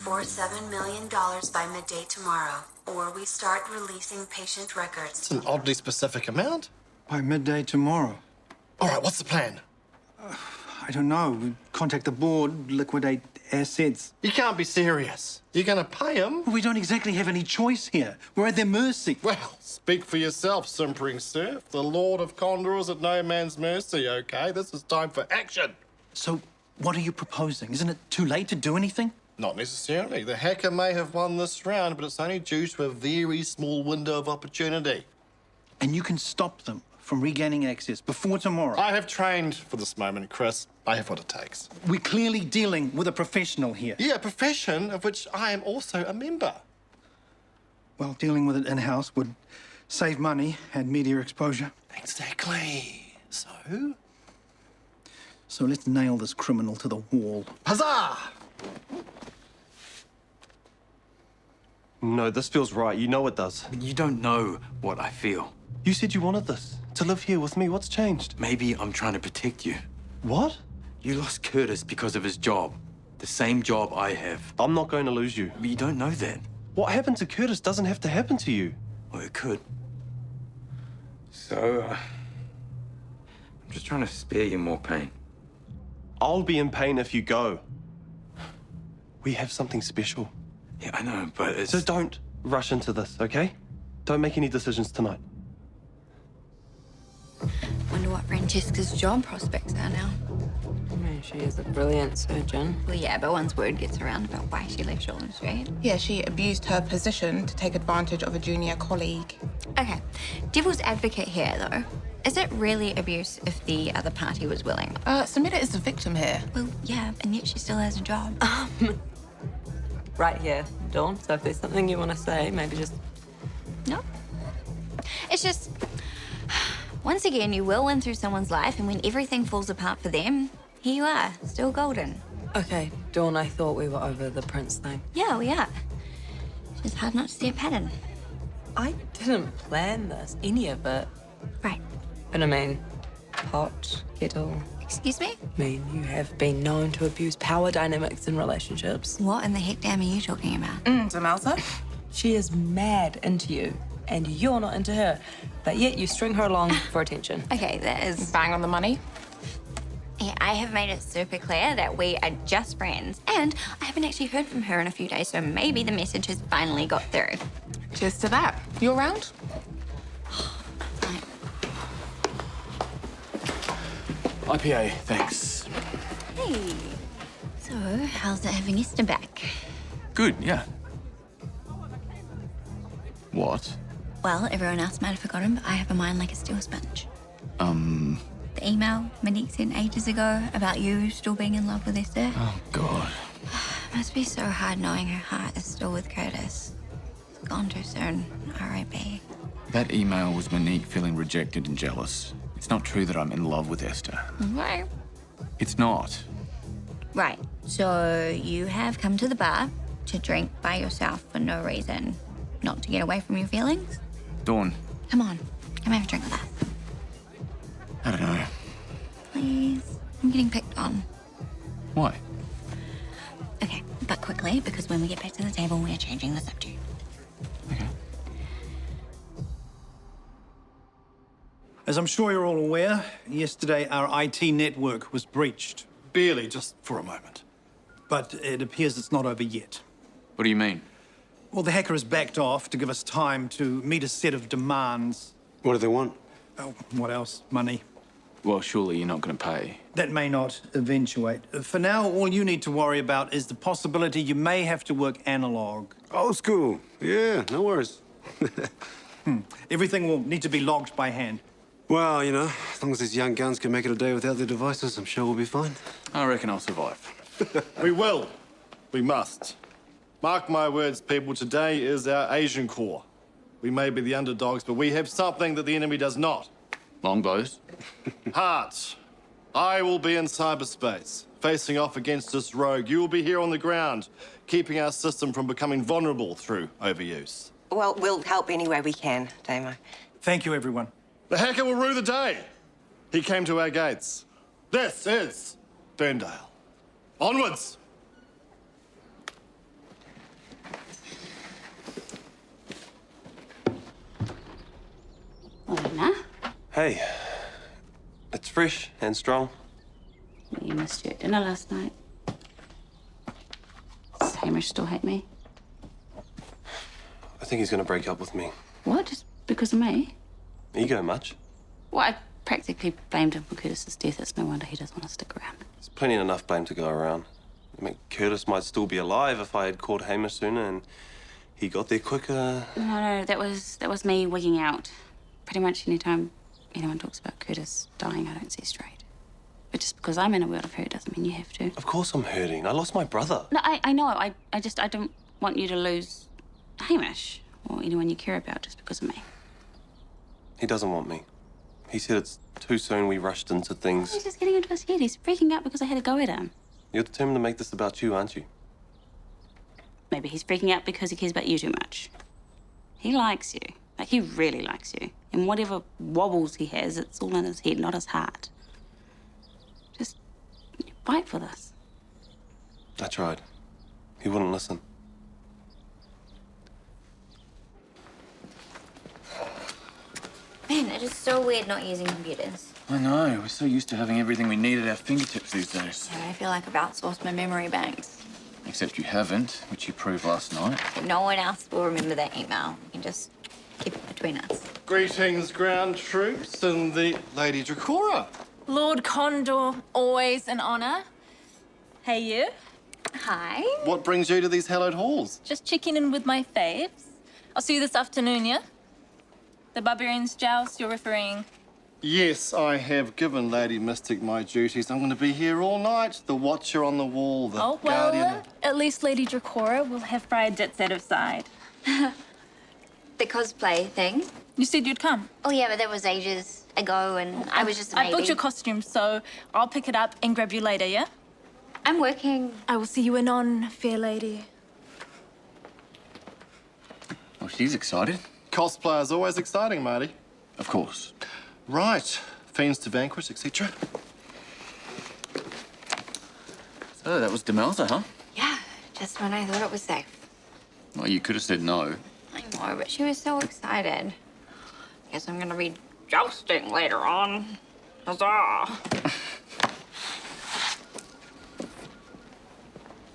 for $7 million by midday tomorrow, or we start releasing patient records. It's an oddly specific amount. By midday tomorrow. All right, what's the plan? I don't know. We contact the board, liquidate assets. You can't be serious. You're going to pay him? We don't exactly have any choice here. We're at their mercy. Well, speak for yourself, simpering serf. The Lord of Condor is at no man's mercy, OK? This is time for action. So, what are you proposing? Isn't it too late to do anything? Not necessarily. The hacker may have won this round, but it's only due to a very small window of opportunity. And you can stop them from regaining access before tomorrow. I have trained for this moment, Chris. I have what it takes. We're clearly dealing with a professional here. Yeah, a profession of which I am also a member. Well, dealing with it in-house would save money and media exposure. Exactly. So let's nail this criminal to the wall. huzzah! No, this feels right. You know it does. You don't know what I feel. You said you wanted this. To live here with me. What's changed? Maybe I'm trying to protect you. What? You lost Curtis because of his job. The same job I have. I'm not going to lose you. But you don't know that. What happened to Curtis doesn't have to happen to you. Well, it could. So, I'm just trying to spare you more pain. I'll be in pain if you go. We have something special. Yeah, I know, but it's... So don't rush into this, okay? Don't make any decisions tonight. Wonder what Francesca's job prospects are now. I mean, she is a brilliant surgeon. Well, yeah, but once word gets around about why she left Shortland Street. Yeah, she abused her position to take advantage of a junior colleague. Okay, devil's advocate here, though. Is it really abuse if the other party was willing? Samira is the victim here. Well, yeah, and yet she still has a job. Right here, Dawn. So if there's something you want to say, maybe just... No. It's just... Once again, you will win through someone's life, and when everything falls apart for them, here you are, still golden. Okay, Dawn, I thought we were over the Prince thing. Yeah, we are. It's just hard not to see a pattern. I didn't plan this, any of it. Right. But I mean, pot, kettle... Excuse me? I mean, you have been known to abuse power dynamics in relationships. What in the heck damn are you talking about? Zamelza? She is mad into you, and you're not into her. But yet you string her along for attention. Okay, that is... Bang on the money. Yeah, I have made it super clear that we are just friends. And I haven't actually heard from her in a few days, so maybe the message has finally got through. Cheers to that. You around? Right. IPA, thanks. Hey. So, how's it having Esther back? Good, yeah. What? Well, everyone else might have forgotten, but I have a mind like a steel sponge. The email Monique sent ages ago about you still being in love with Esther. Oh, God. Must be so hard knowing her heart is still with Curtis. It's gone too soon. R.I.P. That email was Monique feeling rejected and jealous. It's not true that I'm in love with Esther. Right. It's not. Right. So you have come to the bar to drink by yourself for no reason. Not to get away from your feelings? Dawn, Come on. Come have a drink with us. I don't know. Please. I'm getting picked on. Why? Okay, but quickly, because when we get back to the table, we're changing the subject. Okay. As I'm sure you're all aware, yesterday our IT network was breached. Barely, just for a moment. But it appears it's not over yet. What do you mean? Well, the hacker has backed off to give us time to meet a set of demands. What do they want? Oh, what else? Money. Well, surely you're not going to pay. That may not eventuate. For now, all you need to worry about is the possibility you may have to work analog. Old school. Yeah, no worries. Everything will need to be logged by hand. Well, you know, as long as these young guns can make it a day without their devices, I'm sure we'll be fine. I reckon I'll survive. We will. We must. Mark my words, people, today is our Asian core. We may be the underdogs, but we have something that the enemy does not. Longbows? Heart. I will be in cyberspace, facing off against this rogue. You will be here on the ground, keeping our system from becoming vulnerable through overuse. Well, we'll help any way we can, Damo. Thank you, everyone. The hacker will rue the day. He came to our gates. This is Ferndale. Onwards! Hey, it's fresh and strong. You missed your dinner last night. Does Hamish still hate me? I think he's going to break up with me. What? Just because of me? Ego much? Well, I practically blamed him for Curtis's death. It's no wonder he doesn't want to stick around. There's plenty enough blame to go around. I mean, Curtis might still be alive if I had called Hamish sooner and he got there quicker. No, that was me wigging out. Pretty much any time anyone talks about Curtis dying, I don't see straight. But just because I'm in a world of hurt doesn't mean you have to. Of course I'm hurting. I lost my brother. No, I know. I don't want you to lose Hamish or anyone you care about just because of me. He doesn't want me. He said it's too soon we rushed into things. He's just getting into his head. He's freaking out because I had to go at him. You're determined to make this about you, aren't you? Maybe he's freaking out because he cares about you too much. He likes you. Like, he really likes you. And whatever wobbles he has, it's all in his head, not his heart. Just fight for this. I tried. He wouldn't listen. Man, it is so weird not using computers. I know. We're so used to having everything we need at our fingertips these days. Yeah, I feel like I've outsourced my memory banks. Except you haven't, which you proved last night. No one else will remember that email. You can just keep it between us. Greetings, ground troops and the Lady Dracora. Lord Condor, always an honour. Hey, you. Hi. What brings you to these hallowed halls? Just checking in with my faves. I'll see you this afternoon, yeah? The Barbarians Joust, you're referring... Yes, I have given Lady Mystic my duties. I'm going to be here all night. The watcher on the wall, the guardian. At least Lady Dracora will have Friar Ditz out of side. The cosplay thing. You said you'd come. Oh, yeah, but that was ages ago, and I was just a maybe. I booked your costume, so I'll pick it up and grab you later, yeah? I'm working. I will see you anon, fair lady. Well, she's excited. Cosplay is always exciting, Marty. Of course. Right. Fiends to vanquish, etc. So that was Demelza, huh? Yeah, just when I thought it was safe. Well, you could have said no. I know, but she was so excited. Guess I'm gonna be jousting later on. Huzzah!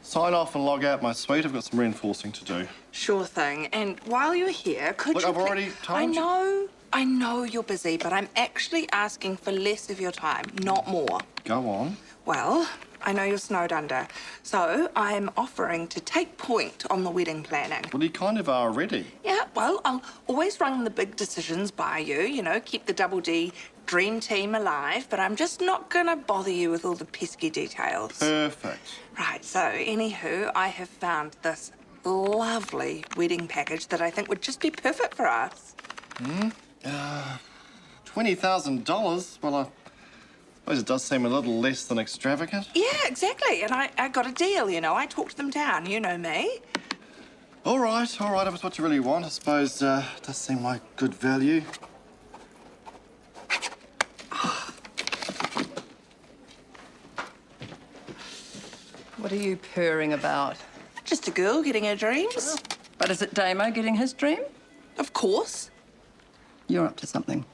Sign off and log out my suite. I've got some reinforcing to do. Sure thing. And while you're here, could Look, you... I've already told you. I know you're busy, but I'm actually asking for less of your time, not more. Go on. Well, I know you're snowed under, so I'm offering to take point on the wedding planning. Well, you kind of are already. Yeah, well, I'll always run the big decisions by you, you know, keep the Double D dream team alive, but I'm just not gonna bother you with all the pesky details. Perfect. Right, so anywho, I have found this lovely wedding package that I think would just be perfect for us. $20,000? Well, I suppose it does seem a little less than extravagant. Yeah, exactly. And I got a deal, you know. I talked them down. You know me. All right. If it's what you really want, I suppose it does seem like good value. What are you purring about? Just a girl getting her dreams. But is it Damo getting his dream? Of course. You're up to something.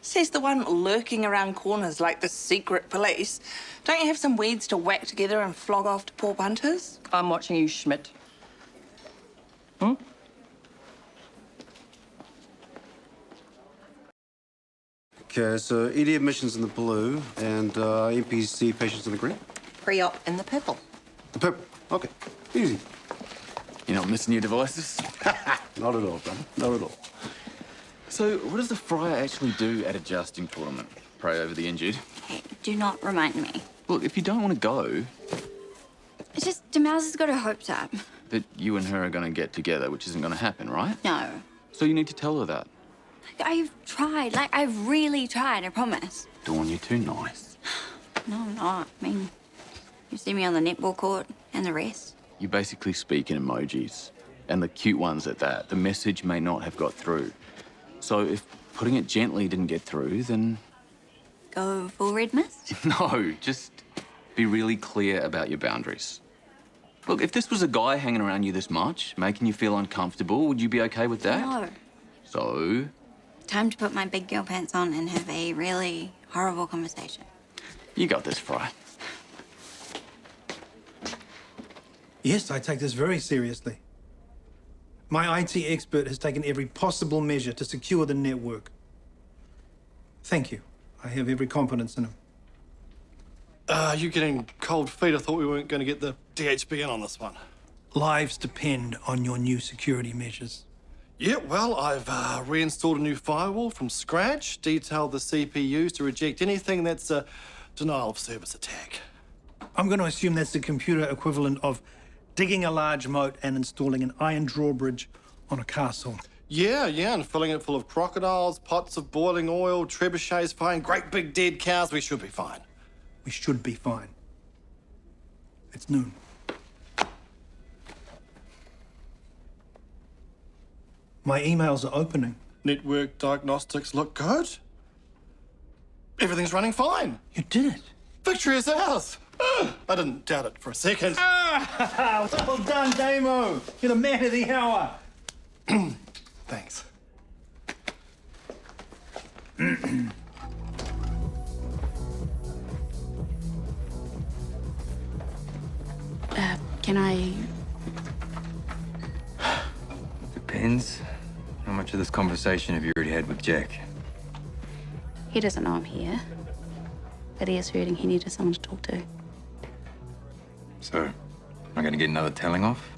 Says the one lurking around corners like the secret police. Don't you have some weeds to whack together and flog off to poor punters? I'm watching you, Schmidt. Hmm? Okay, so ED admissions in the blue and NPC patients in the green. Pre-op in the purple. The purple. Okay, easy. You're not missing your devices? Not at all, brother. Not at all. So, what does the Friar actually do at a jousting tournament? Pray over the injured? Hey, do not remind me. Look, if you don't want to go, It's just Demelza's got her hopes up. that you and her are going to get together, which isn't going to happen, right? No. So you need to tell her that. I've tried. Like, I've really tried, I promise. Dawn, you're too nice. No, I'm not. I mean, you see me on the netball court and the rest. You basically speak in emojis, and the cute ones at that. The message may not have got through. So if putting it gently didn't get through, then... Go full red mist? No, just be really clear about your boundaries. Look, if this was a guy hanging around you this much, making you feel uncomfortable, would you be okay with that? No. So, Time to put my big girl pants on and have a really horrible conversation. You got this, Fry. Yes, I take this very seriously. My IT expert has taken every possible measure to secure the network. Thank you. I have every confidence in him. You getting cold feet? I thought we weren't going to get the DHB in on this one. Lives depend on your new security measures. Yeah, well, I've reinstalled a new firewall from scratch, detailed the CPUs to reject anything that's a denial of service attack. I'm going to assume that's the computer equivalent of digging a large moat and installing an iron drawbridge on a castle. Yeah, and filling it full of crocodiles, pots of boiling oil, trebuchets firing great big dead cows. We should be fine. We should be fine. It's noon. My emails are opening. Network diagnostics look good. Everything's running fine. You did it. Victory is ours. I didn't doubt it for a second. Well done, Damo. You're the man of the hour. Thanks. Can I... Depends. How much of this conversation have you already had with Jack? He doesn't know I'm here. But he is hurting. He needed someone to talk to. So, am I going to get another telling off?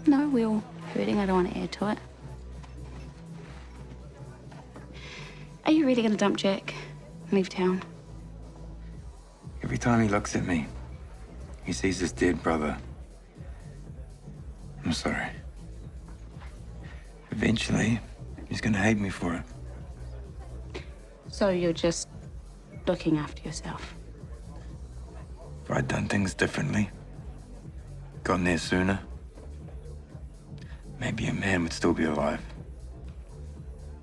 No, we're all hurting. I don't want to add to it. Are you really going to dump Jack and leave town? Every time he looks at me, he sees his dead brother. I'm sorry. Eventually, he's going to hate me for it. So you're just looking after yourself? If I'd done things differently, gotten there sooner, maybe a man would still be alive.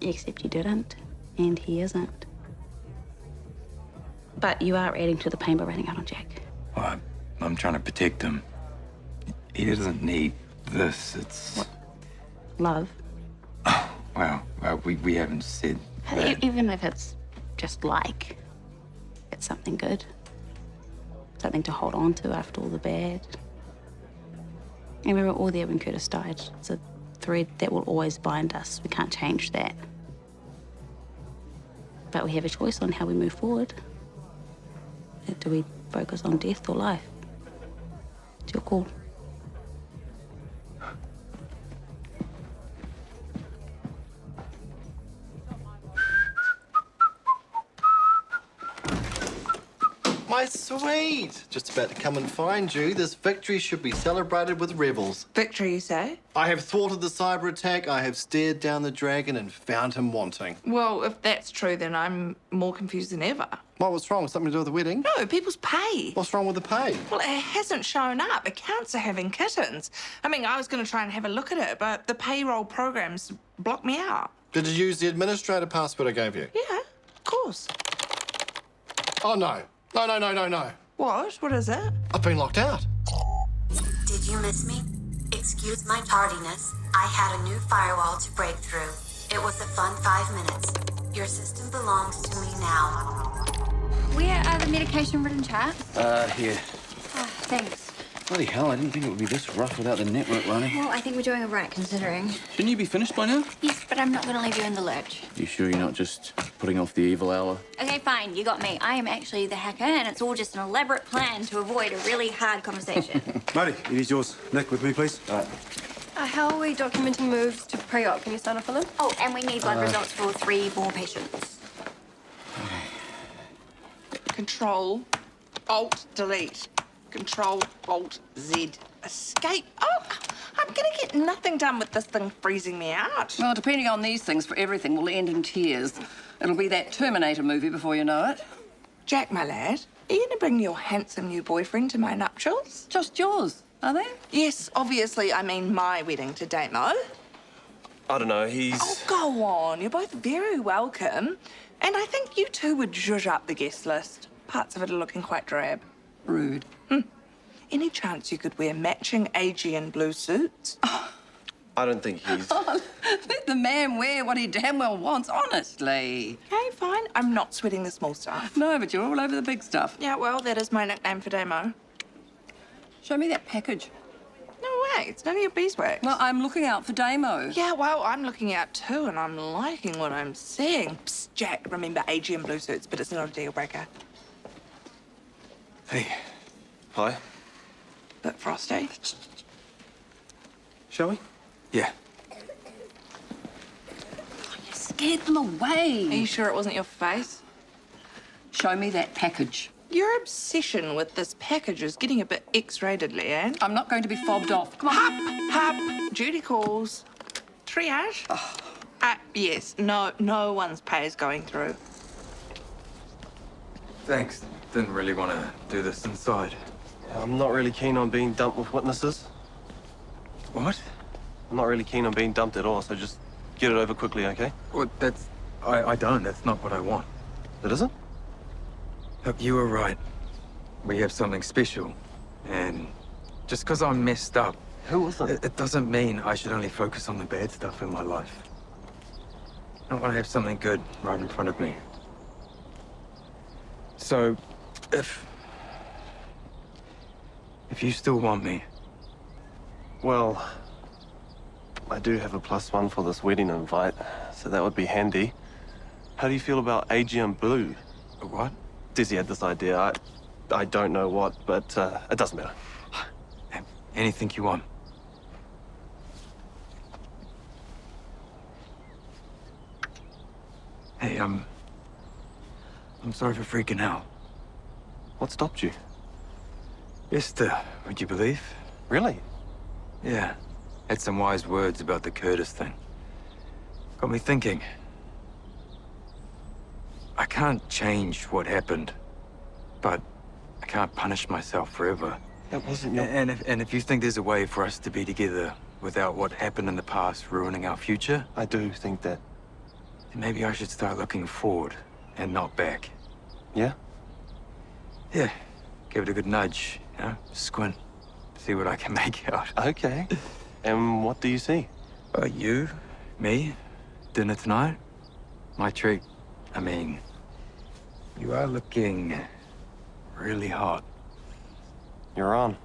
Except you didn't, and he isn't. But you are adding to the pain by running out on Jack. Well, I'm trying to protect him. He doesn't need this. It's... What? Love? Well, we haven't said that. Even if it's just like, it's something good. Something to hold on to after all the bad. And we were all there when Curtis died. It's a thread that will always bind us. We can't change that. But we have a choice on how we move forward. Do we focus on death or life? It's your call. My sweet! Just about to come and find you. This victory should be celebrated with revels. Victory, you say? I have thwarted the cyber attack, I have stared down the dragon and found him wanting. Well, if that's true, then I'm more confused than ever. What's wrong? Something to do with the wedding? No, people's pay. What's wrong with the pay? Well, it hasn't shown up. Accounts are having kittens. I mean, I was going to try and have a look at it, but the payroll programs blocked me out. Did you use the administrator password I gave you? Yeah, of course. Oh, no. No. What? What is it? I've been locked out. Did you miss me? Excuse my tardiness. I had a new firewall to break through. It was a fun 5 minutes. Your system belongs to me now. Where are the medication-written charts? Here. Oh, thanks. Bloody hell, I didn't think it would be this rough without the network running. Well, I think we're doing it right, considering. Shouldn't you be finished by now? Yes, but I'm not going to leave you in the lurch. You sure you're not just putting off the evil hour? Okay, fine, you got me. I am actually the hacker, and it's all just an elaborate plan to avoid a really hard conversation. Marty, it is yours. Nick, with me, please. How are we documenting moves to pre-op? Can you sign off on them? Oh, and we need blood results for 3 more patients. Control, Alt, Delete. Control, Alt, Z. Escape. Oh, I'm going to get nothing done with this thing freezing me out. Well, depending on these things, for everything will end in tears. It'll be that Terminator movie before you know it. Jack, my lad, are you going to bring your handsome new boyfriend to my nuptials? Just yours, are they? Yes, obviously, I mean my wedding to Damo. I don't know, he's... Oh, go on. You're both very welcome. And I think you two would zhuzh up the guest list. Parts of it are looking quite drab. Rude. Any chance you could wear matching Aegean blue suits? I don't think he's... Let the man wear what he damn well wants, honestly. Okay, fine. I'm not sweating the small stuff. No, but you're all over the big stuff. Yeah, well, that is my nickname for Damo. Show me that package. No way, it's none of your beeswax. Well, I'm looking out for Damo. Yeah, well, I'm looking out too, and I'm liking what I'm seeing. Psst, Jack, remember AGM blue suits, but it's not a deal breaker. Hey. Hi. Bit frosty. Shall we? Yeah. You scared them away. Are you sure it wasn't your face? Show me that package. Your obsession with this package is getting a bit X-rated, Leanne. I'm not going to be fobbed off. Come on. Hup! Duty calls. Triage? Yes. No one's pay is going through. Thanks. Didn't really want to do this inside. I'm not really keen on being dumped with witnesses. What? I'm not really keen on being dumped at all, so just get it over quickly, okay? Well, that's... I don't. That's not what I want. It isn't? Look, you were right. We have something special. And just because I'm messed up... Who wasn't? It doesn't mean I should only focus on the bad stuff in my life. I want to have something good right in front of me. So, if you still want me... Well, I do have a +1 for this wedding invite, so that would be handy. How do you feel about AGM Blue? What? Dizzy had this idea. I don't know what, but it doesn't matter. Anything you want. Hey, I'm sorry for freaking out. What stopped you? Esther, would you believe? Really? Yeah. Had some wise words about the Curtis thing. Got me thinking. I can't change what happened, but I can't punish myself forever. That wasn't your... And if you think there's a way for us to be together without what happened in the past ruining our future... I do think that. Then maybe I should start looking forward and not back. Yeah? Yeah. Give it a good nudge, you know? Squint. See what I can make out. Okay. And what do you see? You, me, dinner tonight. My treat. I mean, you are looking really hot. You're on.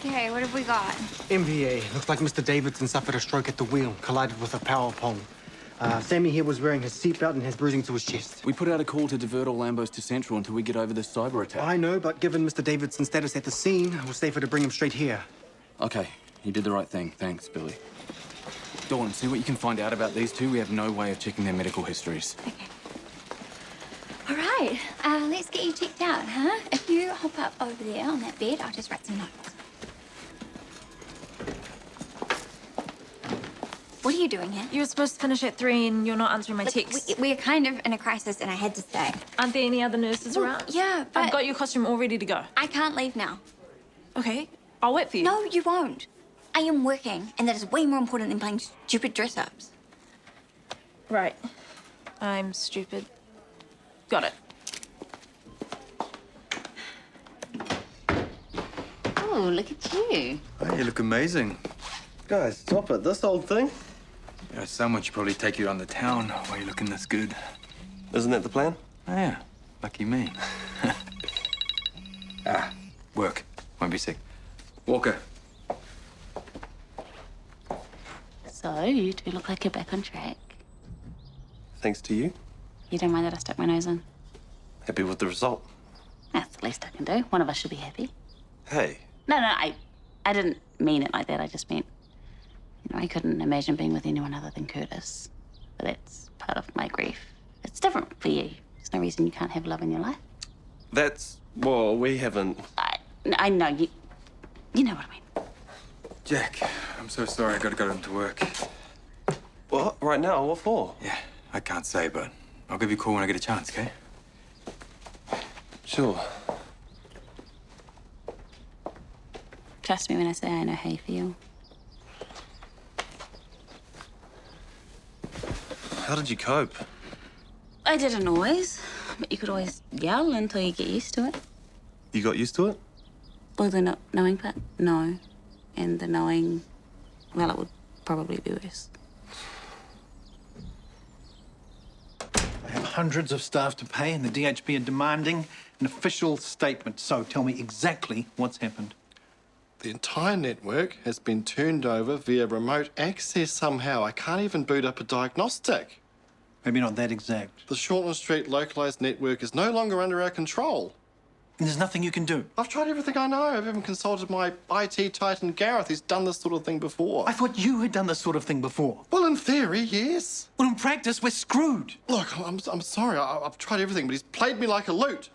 Okay, what have we got? MVA. Looks like Mr. Davidson suffered a stroke at the wheel, collided with a power pole. Sammy here was wearing his seatbelt and has bruising to his chest. We put out a call to divert all Lambos to Central until we get over this cyber attack. I know, but given Mr. Davidson's status at the scene, it was safer to bring him straight here. Okay, you did the right thing. Thanks, Billy. Dawn, see what you can find out about these two. We have no way of checking their medical histories. Okay. All right, let's get you checked out, huh? If you hop up over there on that bed, I'll just write some notes. What are you doing here? You were supposed to finish at 3 and you're not answering my texts. We're kind of in a crisis and I had to stay. Aren't there any other nurses around? Yeah, but... I've got your costume all ready to go. I can't leave now. Okay, I'll wait for you. No, you won't. I am working, and that is way more important than playing stupid dress-ups. Right. I'm stupid. Got it. Oh, look at you. Hey, you look amazing. Guys, stop it. This old thing? Yeah, someone should probably take you around the town while you're looking this good. Isn't that the plan? Oh, yeah. Lucky me. Work. Won't be sick. Walker. So, you two look like you're back on track. Thanks to you. You don't mind that I stuck my nose in? Happy with the result. That's the least I can do. One of us should be happy. Hey. No, I didn't mean it like that. I just meant, I couldn't imagine being with anyone other than Curtis. But that's part of my grief. It's different for you. There's no reason you can't have love in your life. That's... Well, we haven't... I know, you know what I mean. Jack, I'm so sorry. I gotta go into work. What? Right now? What for? Yeah, I can't say, but I'll give you a call when I get a chance, okay? Sure. Trust me when I say I know how you feel. How did you cope? I didn't always, but you could always yell until you get used to it. You got used to it? Well, the not knowing part, no. And the knowing, well, it would probably be worse. I have hundreds of staff to pay, and the DHB are demanding an official statement. So tell me exactly what's happened. The entire network has been turned over via remote access somehow. I can't even boot up a diagnostic. Maybe not that exact. The Shortland Street localised network is no longer under our control. And there's nothing you can do. I've tried everything I know. I've even consulted my IT titan, Gareth. He's done this sort of thing before. I thought you had done this sort of thing before. Well, in theory, yes. Well, in practice, we're screwed. Look, I'm sorry. I've tried everything, but he's played me like a lute.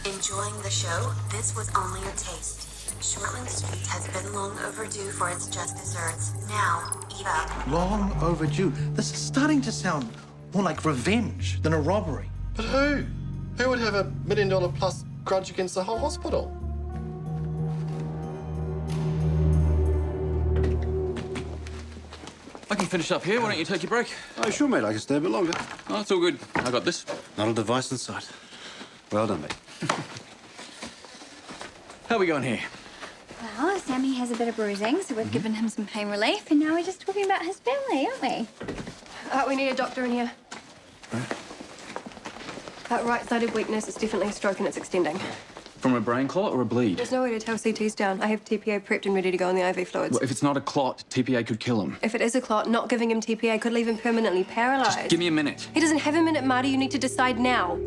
Enjoying the show? This was only a taste. Shortland Street has been long overdue for its just desserts. Now, eat up. Long overdue. This is starting to sound more like revenge than a robbery. But who? Who would have $1 million plus grudge against the whole hospital? I can finish up here. Why don't you take your break? Oh, sure, mate. I can stay a bit longer. Oh, it's all good. I got this. Not a device in sight. Well done, mate. How are we going here? Well, Sammy has a bit of bruising, so we've given him some pain relief, and now we're just talking about his family, aren't we? We need a doctor in here. That right-sided weakness is definitely a stroke and it's extending. From a brain clot or a bleed? There's no way to tell CT's down. I have TPA prepped and ready to go in the IV fluids. Well, if it's not a clot, TPA could kill him. If it is a clot, not giving him TPA could leave him permanently paralyzed. Just give me a minute. He doesn't have a minute, Marty. You need to decide now.